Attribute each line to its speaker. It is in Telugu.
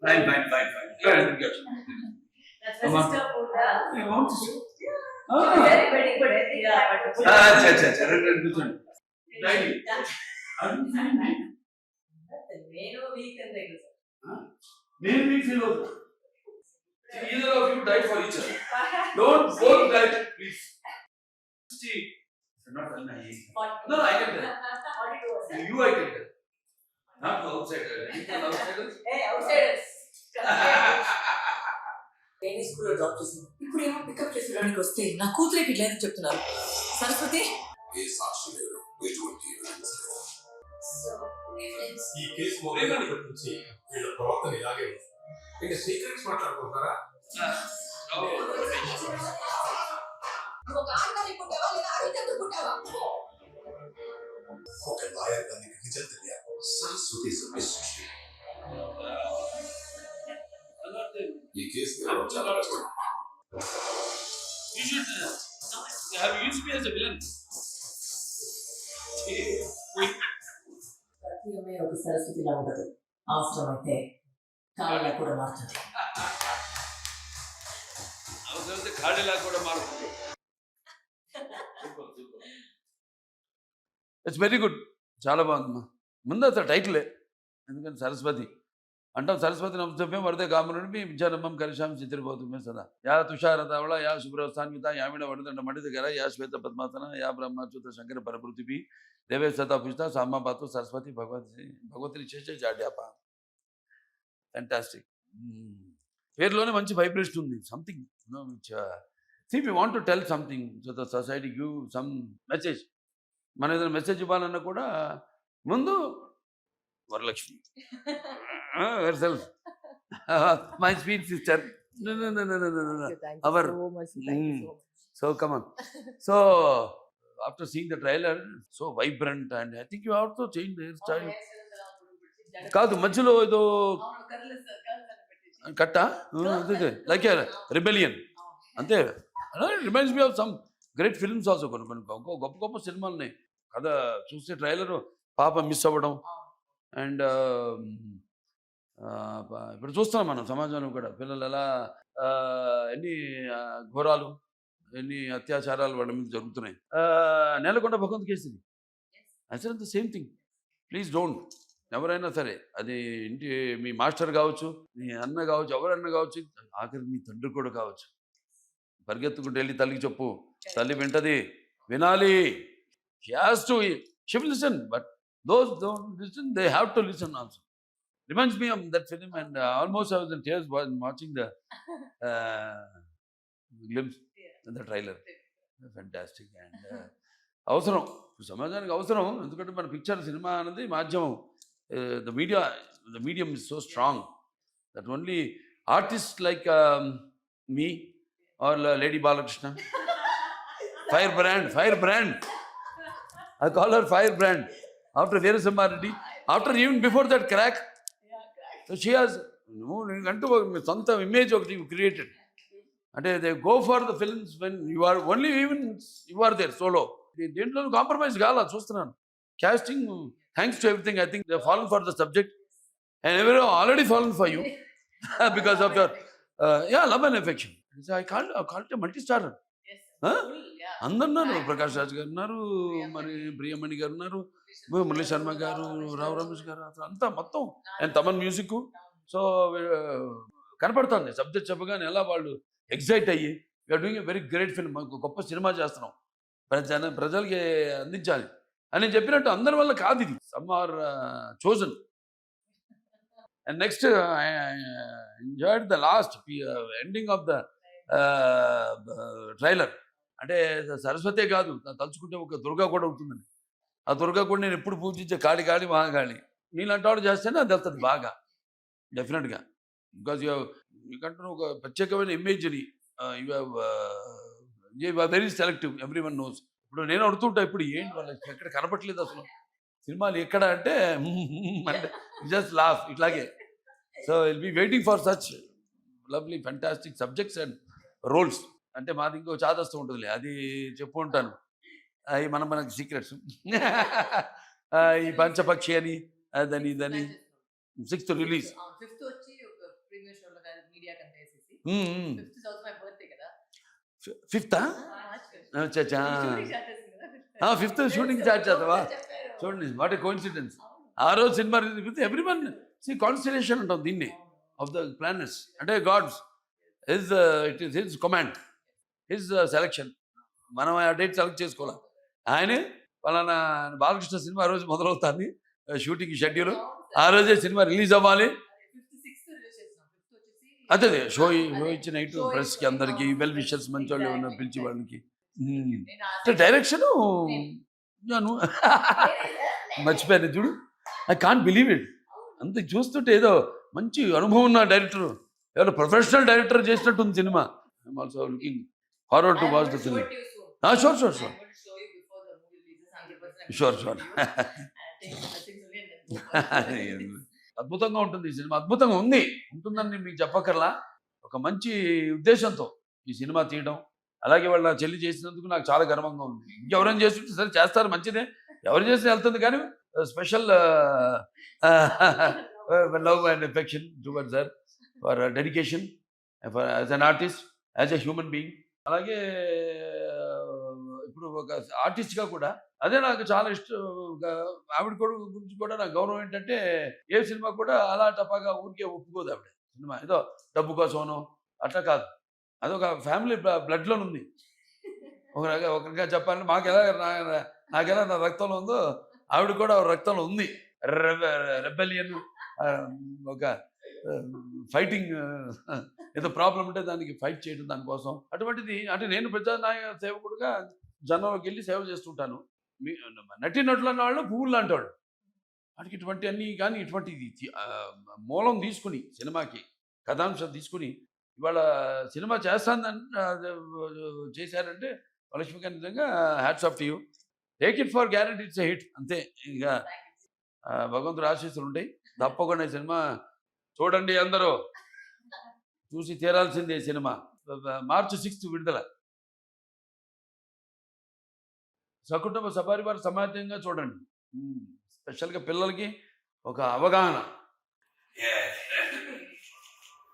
Speaker 1: Fine.
Speaker 2: That's my sister Pooja.
Speaker 1: I want to see.
Speaker 2: Very good.
Speaker 1: కూర్చోండి. Daily.
Speaker 2: నేను వీక్ అంతే
Speaker 1: నేను మీకు ఫీల్ అవుతా. Either of you die for each other. Don't both die, please. See, not nice. No, I can tell. You I can tell. Not outsider. Outsiders.
Speaker 2: Hey, outsiders.
Speaker 3: నేను స్కూల్లో డ్రాప్ చేసింది ఇప్పుడు ఏమో పికప్ చేసేదానికి వస్తే నా కూతురికి లేదని చెప్తున్నారు సరస్వతి
Speaker 4: ఏ సాక్షి లేరు ఎటువంటి ఎవిడెన్స్ లేవు
Speaker 2: So, evidence.
Speaker 4: ఈ కేసు మొదలైన నుంచి వీళ్ళ ప్రవర్తన ఇలాగే ఉంది ఇంకా సీక్రెట్స్ మాట్లాడుకుంటారా
Speaker 3: నువ్వు ఒక ఆడదాన్ని పుట్టావా లేదా అడిగితే పుట్టావా
Speaker 4: ఒక లాయర్ దానికి నిజం తెలియాలి సరస్వతి మిస్టరీ ఈ కేసు చాలా కష్టం
Speaker 1: You should have used me as a villain.
Speaker 3: ప్రతి అమ్మాయి ఒక సరస్వతిలా ఉండదు అవసరమైతే కాళ్ళ కూడా మారుతుంది
Speaker 1: అవసరమైతే ఖాళీలా కూడా మారుతుంది. It's very good. చాలా బాగుందమ్మా. ముందు అసలు టైటిలే ఎందుకంటే సరస్వతి అంటాం. సరస్వతి నమస్తభ్యం వరదే కామరుడిమి విద్యారంభం కరిషాం చిత్రపోతుమే సదా యా తుషారతావళ యా శుభ్రస్థాన్విత యామిడ వడదండ మడిదగర యా శ్వేత పద్మాసన యా బ్రహ్మచ్యుత శంకర పరపృథివి దేవే సతా పుష్ట సామాపాతు సరస్వతి భగవతి శేష జాడ్యాప. ఫ్యాంటాస్టిక్. పేరులోనే మంచి వైబ్రేషన్ ఉంది. Something which see we want to tell something so the society give some message. మనం ఏదైనా మెసేజ్ ఇవ్వాలన్నా కూడా ముందు Varalakshmi herself. My sweet sister. No. Our. So come on. So after seeing the trailer, so vibrant, and I think you have to change the hairstyle. కాదు మధ్యలో ఏదో కట్ట లైక్ రిబెలియన్ అంతే. Reminds me of some great films also. కొన్ని గొప్ప సినిమాలు ఉన్నాయి. కథ చూస్తే ట్రైలర్ పాప మిస్ అవ్వడం అండ్ ఇప్పుడు చూస్తున్నాం మనం సమాజంలో కూడా పిల్లలు ఎలా ఎన్ని ఘోరాలు ఎన్ని అత్యాచారాలు వాళ్ళ మీద జరుగుతున్నాయి. నేలకొండ భగవంత్ కేసుది అసలు అంత సేమ్ థింగ్. Please don't. ఎవరైనా సరే అది ఇంటి మీ మాస్టర్ కావచ్చు, మీ అన్న కావచ్చు, ఎవరన్నా కావచ్చు, ఆఖరి మీ తండ్రి కూడా కావచ్చు, పరిగెత్తుకుంటూ వెళ్ళి తల్లికి చెప్పు. తల్లి వింటది, వినాలి. She has to she will listen. But those don't listen, they have to listen also. Reminds me of that film, and almost I was in tears while watching the glimpse in the trailer. Fantastic. And అవసరం సమాజానికి అవసరం. ఎందుకంటే మన పిక్చర్ సినిమా అనేది మాధ్యమం. the medium is so strong that only artists like me or Lady Balakrishna firebrand I call her firebrand after Veerasamma Reddy, after even before that crack. So she has antu santa image of you created. And they go for the films when you are only even you are there solo. Dentlo compromise gala chustunnanu. Casting, thanks to everything, I think they have fallen for the subject, and everyone already fallen for you because of your love and affection. So I called it a multi-starrer. అందరున్నారు. Prakash Raj గారు ఉన్నారు, మరి ప్రియమణి గారు ఉన్నారు, మురళీ శర్మ గారు, రావు రమేష్ గారు, అంతా మొత్తం అండ్ తమన్ మ్యూజిక్. సో కనపడుతుంది సబ్జెక్ట్ చెప్పగానే ఎలా వాళ్ళు ఎగ్జైట్ అయ్యి we are doing a very great film, గొప్ప సినిమా చేస్తున్నాం, ప్రజలకి అందించాలి అని చెప్పినట్టు అందరి వల్ల కాదు ఇది. Some are chosen. And next I enjoyed the last ending of the trailer. అంటే సరస్వతే కాదు, తలుచుకుంటే ఒక దుర్గా కూడా అవుతుందండి. ఆ దుర్గా కూడా నేను ఎప్పుడు పూజించే కాళి మహాకాళి. నీలాంటి వాడు చేస్తేనే అది వెళ్తుంది బాగా డెఫినెట్గా. బికాజ్ మీకంటూ ఒక ప్రత్యేకమైన ఇమేజ్ని you have very selective. Every one knows. ఇప్పుడు నేను అడుగుతుంటా, ఇప్పుడు ఏంటి వాళ్ళకి ఎక్కడ కనపట్లేదు అసలు సినిమాలు ఎక్కడ అంటే జస్ట్ లాఫ్ ఇట్లాగే. So will be waiting for such lovely fantastic subjects and roles. అంటే మాది ఇంకో చాదస్తూ ఉంటుందిలే, అది చెప్పు ఉంటాను. అవి మనకి సీక్రెట్స్. ఈ పంచపక్షి అని అదని ఇదని 6th release.
Speaker 2: 5th is also my birthday కదా.
Speaker 1: ఫిఫ్తా
Speaker 2: March 5th.
Speaker 1: అచ్చా
Speaker 2: Shooting start చేసింది కదా.
Speaker 1: 5th షూటింగ్ స్టార్ట్ చేస్తావా చూడండి వాట్ ఏ కోఇన్సిడెన్స్ ఆ రోజు సినిమా release every one see constellation అంటాం దీన్ని ఆఫ్ ద ప్లానెట్స్ అంటే gods his it is his command his selection మనం ఆ డేట్ సెలెక్ట్ చేసుకోవాలి ఆయనే పలానా బాలకృష్ణ సినిమా ఆ రోజు మొదలవుతుంది షూటింగ్ షెడ్యూల్ ఆ రోజే సినిమా రిలీజ్ అవ్వాలి
Speaker 2: 5th 6th రిలీజ్ చేస్తున్నాం. 5th వచ్చేసి
Speaker 1: అదే షో ఇచ్చి నైట్ ప్రెస్కి అందరికి వెల్ విషర్స్ మంచి వాళ్ళు ఏమన్నా పిలిచి వాళ్ళకి
Speaker 2: నేను ఆ
Speaker 1: డైరెక్షను మర్చిపోయాను చూడు ఐ కాంట్ బిలీవ్ ఇట్ అంత చూస్తుంటే ఏదో మంచి అనుభవం ఉన్న డైరెక్టర్ ఎవరో ప్రొఫెషనల్ డైరెక్టర్ చేసినట్టు ఉంది cinema I'm also looking forward to watch the film sure sure sure sure sure అద్భుతంగా ఉంటుంది ఈ సినిమా అద్భుతంగా ఉంటుందని మీకు చెప్పక్కర్లా ఒక మంచి ఉద్దేశంతో ఈ సినిమా తీయడం అలాగే వాళ్ళ చెల్లి చేసినందుకు నాకు చాలా గర్వంగా ఉంది ఇంకెవరైనా చేస్తుంటే సరే చేస్తారు మంచిదే ఎవరు చేసినా వెళ్తుంది కానీ special love and affection towards her for dedication for as an artist as a human being అలాగే ఇప్పుడు ఒక ఆర్టిస్ట్గా కూడా అదే నాకు చాలా ఇష్టం ఆవిడ కూడా గురించి కూడా నాకు గౌరవం ఏంటంటే ఏ సినిమా కూడా అలా టపాగా ఊరికే ఒప్పుకోదు ఆవిడ సినిమా ఏదో డబ్బు కోసమనో అట్లా కాదు అదొక ఫ్యామిలీ బ్లడ్లో ఉంది ఒకరిగా చెప్పాలంటే నాకెలా నా రక్తంలో ఉందో ఆవిడ కూడా రక్తంలో ఉంది రెబెలియన్ ఒక ఫైటింగ్ ఏదో ప్రాబ్లం ఉంటే దానికి ఫైట్ చేయడం దానికోసం అటువంటిది అంటే నేను ప్రజానాయక సేవకుడుగా జనంలోకి వెళ్ళి సేవ చేస్తుంటాను నటులు అన్న వాళ్ళు పువ్వులు లాంటి వాళ్ళు వాటికి ఇటువంటి అన్నీ కానీ ఇటువంటిది మూలం తీసుకుని సినిమాకి కథాంశం తీసుకుని ఇవాళ సినిమా చేస్తానని చేశారంటే లక్ష్మీకాంత్ నిజంగా hats off to you take it for guarantee it's a hit అంతే ఇంకా భగవంతుడు ఆశీస్సులు ఉంటాయి తప్పకుండా ఈ సినిమా చూడండి అందరూ చూసి తీరాల్సిందే సినిమా March 6th విడుదల సకుటుంబ సపరివార సమాజంగా చూడండి స్పెషల్గా పిల్లలకి ఒక అవగాహన